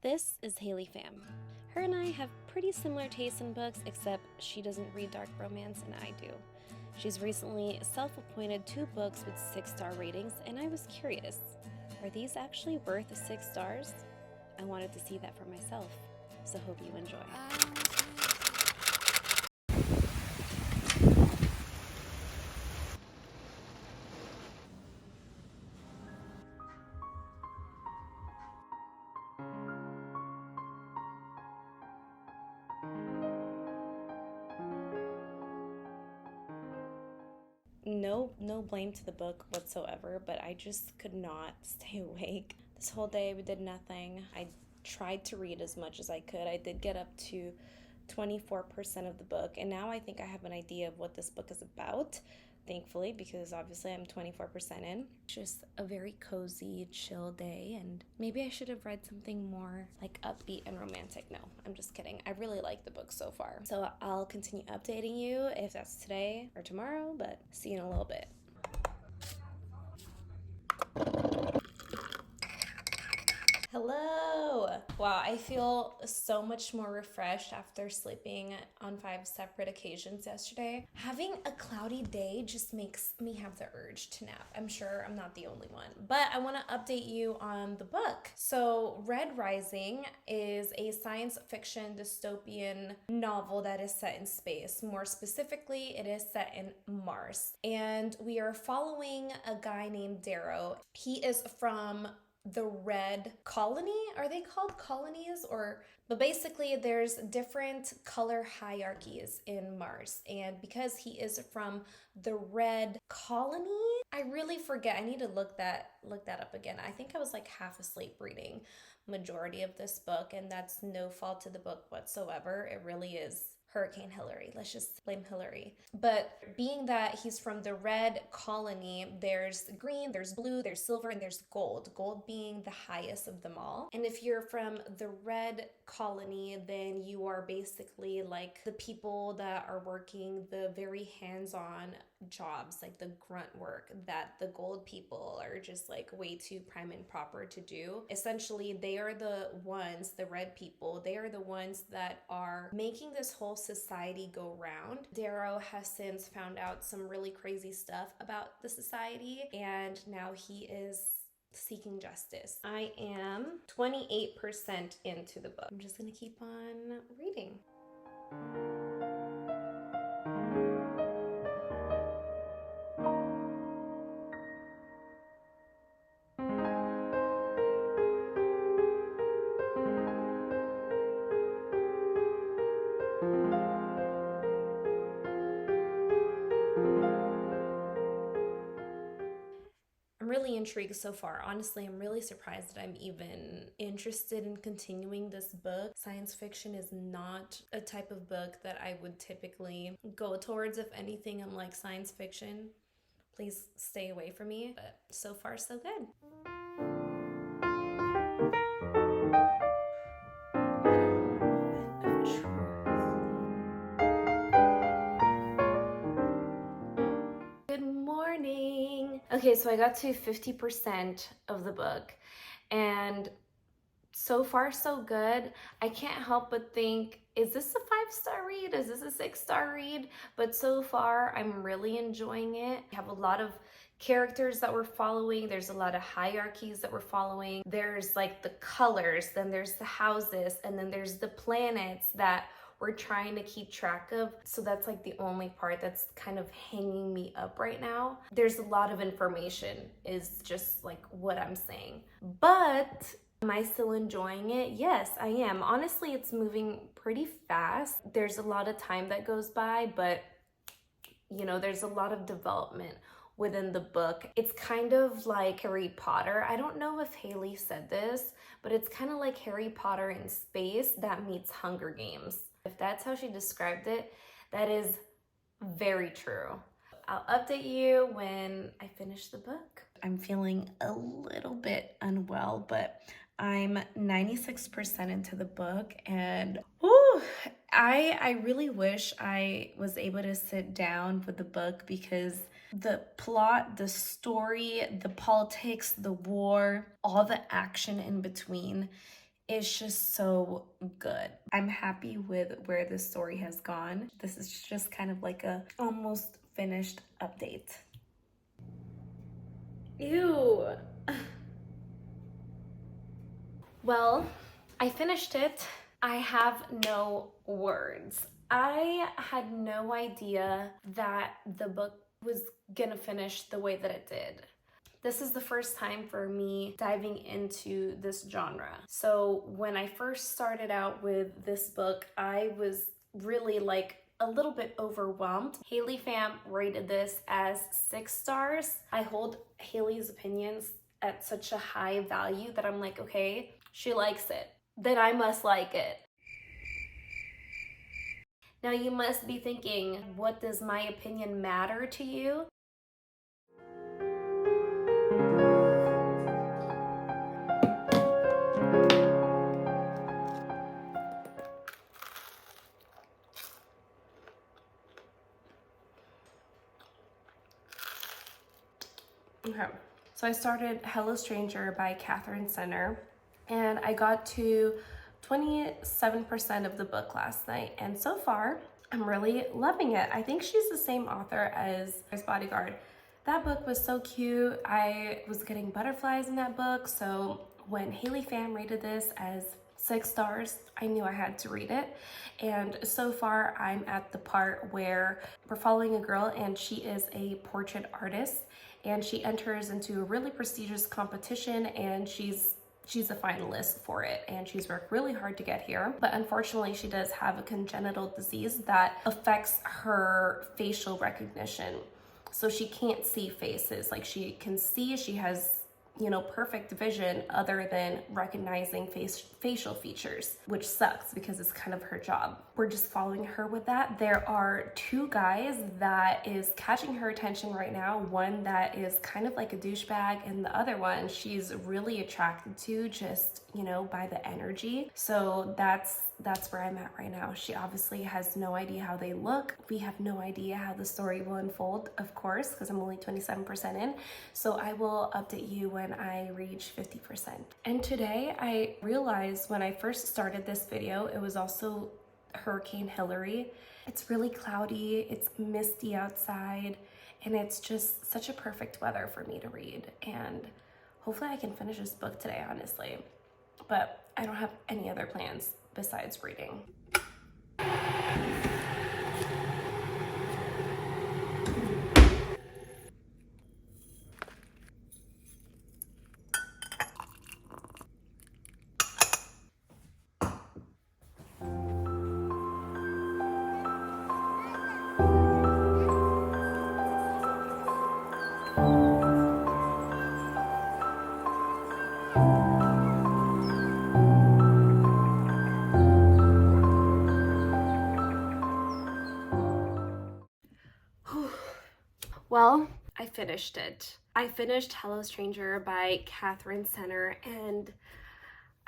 This is Haley Pham. Her and I have pretty similar tastes in books, except she doesn't read dark romance and I do. She's recently self-appointed 2 books with 6-star ratings, and I was curious, are these actually worth 6 stars? I wanted to see that for myself, so hope you enjoy. No blame to the book whatsoever, but I just could not stay awake. This whole day we did nothing. I tried to read as much as I could. I did get up to 24% of the book, and now I think I have an idea of what this book is about, thankfully, because obviously I'm 24% in. It's just a very cozy, chill day, and maybe I should have read something more like upbeat and romantic. No, I'm just kidding. I really like the book so far. So I'll continue updating you if that's today or tomorrow, but see you in a little bit. Hello! Wow, I feel so much more refreshed after sleeping on 5 separate occasions yesterday. Having a cloudy day just makes me have the urge to nap. I'm sure I'm not the only one, but I want to update you on the book. So, Red Rising is a science fiction dystopian novel that is set in space. More specifically, it is set in Mars. And we are following a guy named Darrow. He is from the red colony. Are they called colonies? But basically there's different color hierarchies in Mars, and because he is from the red colony, I really forget. I need to look that up again. I think I was like half asleep reading majority of this book, and that's no fault to the book whatsoever. It really is Hurricane Hillary. Let's just blame Hillary. But being that he's from the red colony, there's green, there's blue, there's silver, and there's gold. Gold being the highest of them all. And if you're from the red colony, then you are basically like the people that are working the very hands-on jobs, like the grunt work that the gold people are just like way too prime and proper to do. Essentially, they are the ones, the red people, they are the ones that are making this whole society go round. Darrow has since found out some really crazy stuff about the society, and now he is seeking justice. I am 28% into the book. I'm just gonna keep on reading. I'm really intrigued so far. Honestly, I'm really surprised that I'm even interested in continuing this book. Science fiction is not a type of book that I would typically go towards. If anything, I'm like, science fiction, please stay away from me. But so far, so good. Good morning. Okay, so I got to 50% of the book, and so far so good. I can't help but think, is this a 5-star read? Is this a 6-star read? But so far I'm really enjoying it. I have a lot of characters that we're following. There's a lot of hierarchies that we're following. There's like the colors, then there's the houses, and then there's the planets that we're trying to keep track of. So that's like the only part that's kind of hanging me up right now. There's a lot of information, is just like what I'm saying. But am I still enjoying it? Yes, I am. Honestly, it's moving pretty fast. There's a lot of time that goes by, but you know, there's a lot of development within the book. It's kind of like Harry Potter. I don't know if Haley said this, but it's kind of like Harry Potter in space that meets Hunger Games. If that's how she described it, that is very true. I'll update you when I finish the book. I'm feeling a little bit unwell, but I'm 96% into the book, and whew, I really wish I was able to sit down with the book, because the plot, the story, the politics, the war, all the action in between is just so good. I'm happy with where this story has gone. This is just kind of like a almost finished update. Ew. Well, I finished it. I have no words. I had no idea that the book was gonna finish the way that it did. This is the first time for me diving into this genre. So when I first started out with this book, I was really like a little bit overwhelmed. Haley Pham rated this as 6 stars. I hold Haley's opinions at such a high value that I'm like, okay, she likes it, then I must like it. Now you must be thinking, what does my opinion matter to you? Okay, so I started Hello Stranger by Catherine Senner, and I got to 27% of the book last night, and so far I'm really loving it. I think she's the same author as Bodyguard. That book was so cute. I was getting butterflies in that book, so when Haley Pham rated this as 6 stars, I knew I had to read it. And so far I'm at the part where we're following a girl and she is a portrait artist, and she enters into a really prestigious competition, and she's a finalist for it, and she's worked really hard to get here. But unfortunately, she does have a congenital disease that affects her facial recognition. So she can't see faces. Like, she can see, she has, you know, perfect vision other than recognizing facial features, which sucks because it's kind of her job. We're just following her with that. There are 2 guys that is catching her attention right now. One that is kind of like a douchebag, and the other one she's really attracted to just, you know, by the energy. So that's where I'm at right now. She obviously has no idea how they look. We have no idea how the story will unfold, of course, because I'm only 27% in. So I will update you when I reach 50%. And today I realized when I first started this video, it was also Hurricane Hillary. It's really cloudy, it's misty outside, and it's just such a perfect weather for me to read. And hopefully I can finish this book today, honestly. But I don't have any other plans besides reading. Well, I finished it. I finished Hello Stranger by Catherine Senner, and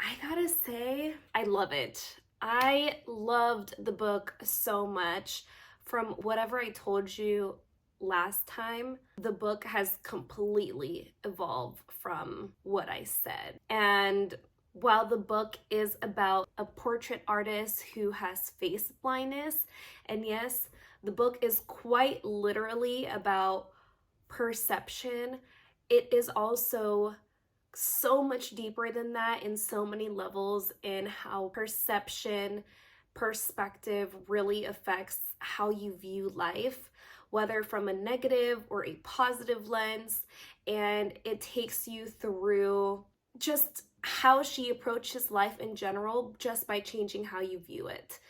I gotta say, I love it. I loved the book so much. From whatever I told you last time, the book has completely evolved from what I said. And while the book is about a portrait artist who has face blindness, and yes, the book is quite literally about perception, it is also so much deeper than that in so many levels, in how perspective really affects how you view life, whether from a negative or a positive lens. And it takes you through just how she approaches life in general, just by changing how you view it,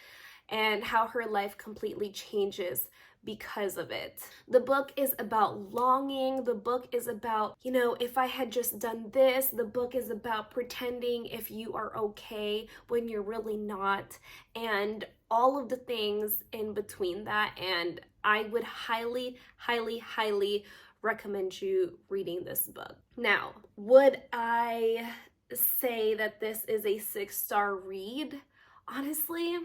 and how her life completely changes because of it. The book is about longing. The book is about, you know, if I had just done this. The book is about pretending if you are okay when you're really not, and all of the things in between that. And I would highly, highly, highly recommend you reading this book. Now, would I say that this is a 6-star read? Honestly,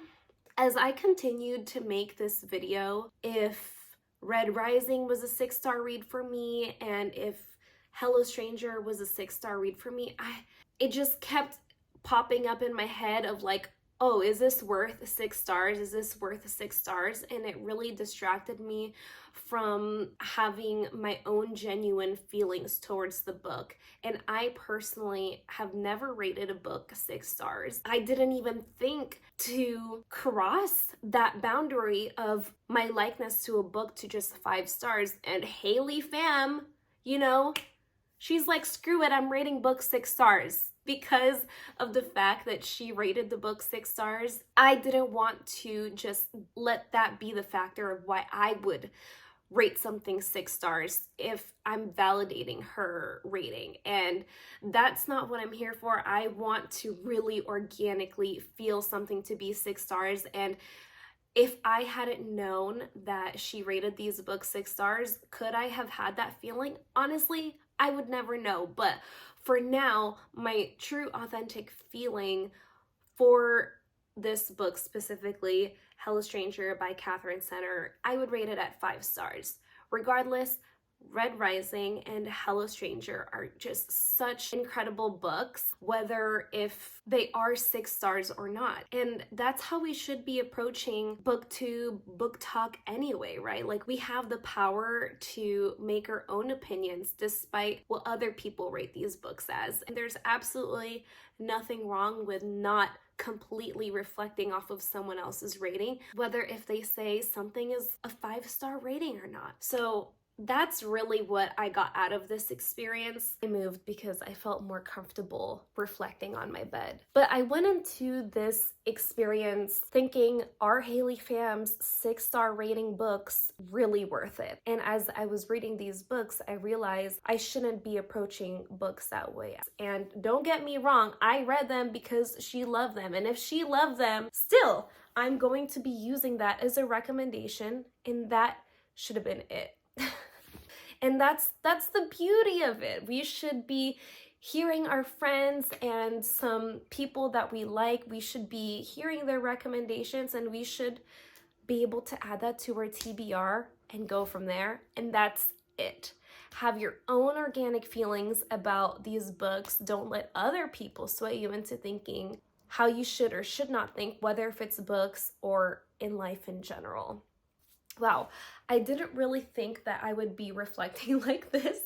as I continued to make this video, if Red Rising was a 6-star read for me, and if Hello Stranger was a 6-star read for me, it just kept popping up in my head of like, oh, is this worth 6 stars? Is this worth 6 stars? And it really distracted me from having my own genuine feelings towards the book. And I personally have never rated a book 6 stars. I didn't even think to cross that boundary of my likeness to a book to just 5 stars. And Haley Pham, you know, she's like, screw it, I'm rating books 6 stars. Because of the fact that she rated the book 6 stars, I didn't want to just let that be the factor of why I would rate something 6 stars if I'm validating her rating. And that's not what I'm here for. I want to really organically feel something to be 6 stars. And if I hadn't known that she rated these books 6 stars, could I have had that feeling? Honestly, I would never know. But for now, my true authentic feeling for this book specifically, Hello Stranger by Catherine Center, I would rate it at 5 stars. Regardless, Red Rising and Hello Stranger are just such incredible books, whether if they are 6 stars or not. And that's how we should be approaching BookTube, Book Talk anyway, right? Like, we have the power to make our own opinions despite what other people rate these books as. And there's absolutely nothing wrong with not completely reflecting off of someone else's rating, whether if they say something is a 5-star rating or not. So that's really what I got out of this experience. I moved because I felt more comfortable reflecting on my bed. But I went into this experience thinking, are Haley Pham's 6-star rating books really worth it? And as I was reading these books, I realized I shouldn't be approaching books that way. And don't get me wrong, I read them because she loved them. And if she loved them, still, I'm going to be using that as a recommendation, and that should have been it. And that's the beauty of it. We should be hearing our friends and some people that we like. We should be hearing their recommendations, and we should be able to add that to our TBR and go from there. And that's it. Have your own organic feelings about these books. Don't let other people sway you into thinking how you should or should not think, whether if it's books or in life in general. Wow, I didn't really think that I would be reflecting like this.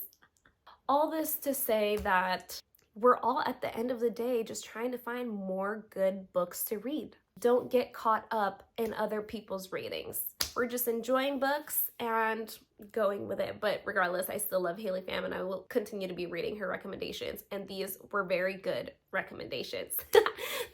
All this to say that we're all at the end of the day just trying to find more good books to read. Don't get caught up in other people's ratings. We're just enjoying books and going with it. But regardless, I still love Haley Pham, and I will continue to be reading her recommendations. And these were very good recommendations.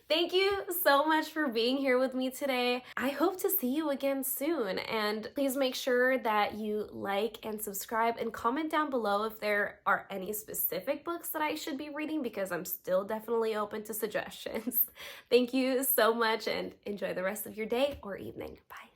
Thank you so much for being here with me today. I hope to see you again soon. And please make sure that you like and subscribe and comment down below if there are any specific books that I should be reading, because I'm still definitely open to suggestions. Thank you so much, and enjoy the rest of your day or evening. Bye.